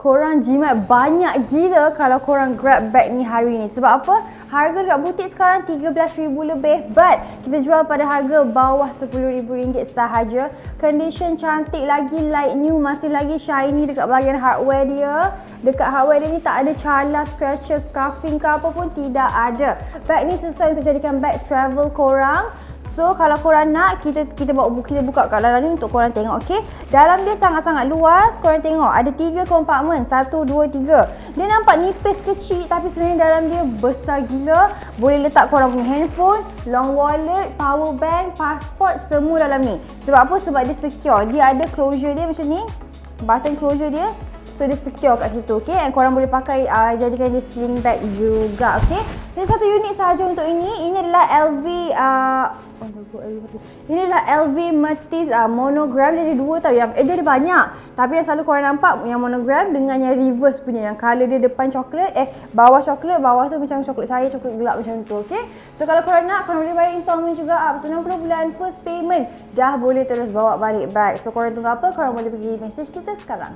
korang jimat banyak gila kalau korang grab bag ni hari ni. Sebab apa? Harga dekat butik sekarang RM13,000 lebih, but kita jual pada harga bawah RM10,000 sahaja. Condition cantik lagi, light new, masih lagi shiny dekat bahagian hardware dia. Dekat hardware dia ni tak ada calar, scratches, scuffing ke apa pun tidak ada. Bag ni sesuai untuk jadikan bag travel korang. So kalau korang nak, kita buka kat dalam ni untuk korang tengok, okey. Dalam dia sangat-sangat luas, korang tengok ada 3 kompartmen, 1, 2, 3. Dia nampak nipis kecil tapi sebenarnya dalam dia besar gila. Boleh letak korang punya handphone, long wallet, power bank, passport, semua dalam ni. Sebab apa? Sebab dia secure. Dia ada closure dia macam ni, button closure dia. So dia secure kat situ, okey. And korang boleh pakai jadikan dia sling bag juga, okey. Jadi satu unit sahaja untuk ini. Ini adalah LV ini adalah LV Matisse monogram. Dia ada 2 tau. Dia ada banyak. Tapi yang selalu korang nampak yang monogram dengan yang reverse punya. Yang colour dia depan coklat, bawah coklat, bawah tu macam coklat cair, coklat gelap macam tu, okey. So kalau korang nak, korang boleh bayar installment juga up to 60 bulan first payment. Dah boleh terus bawa balik bag. So korang tunggu apa? Korang boleh pergi message kita sekarang.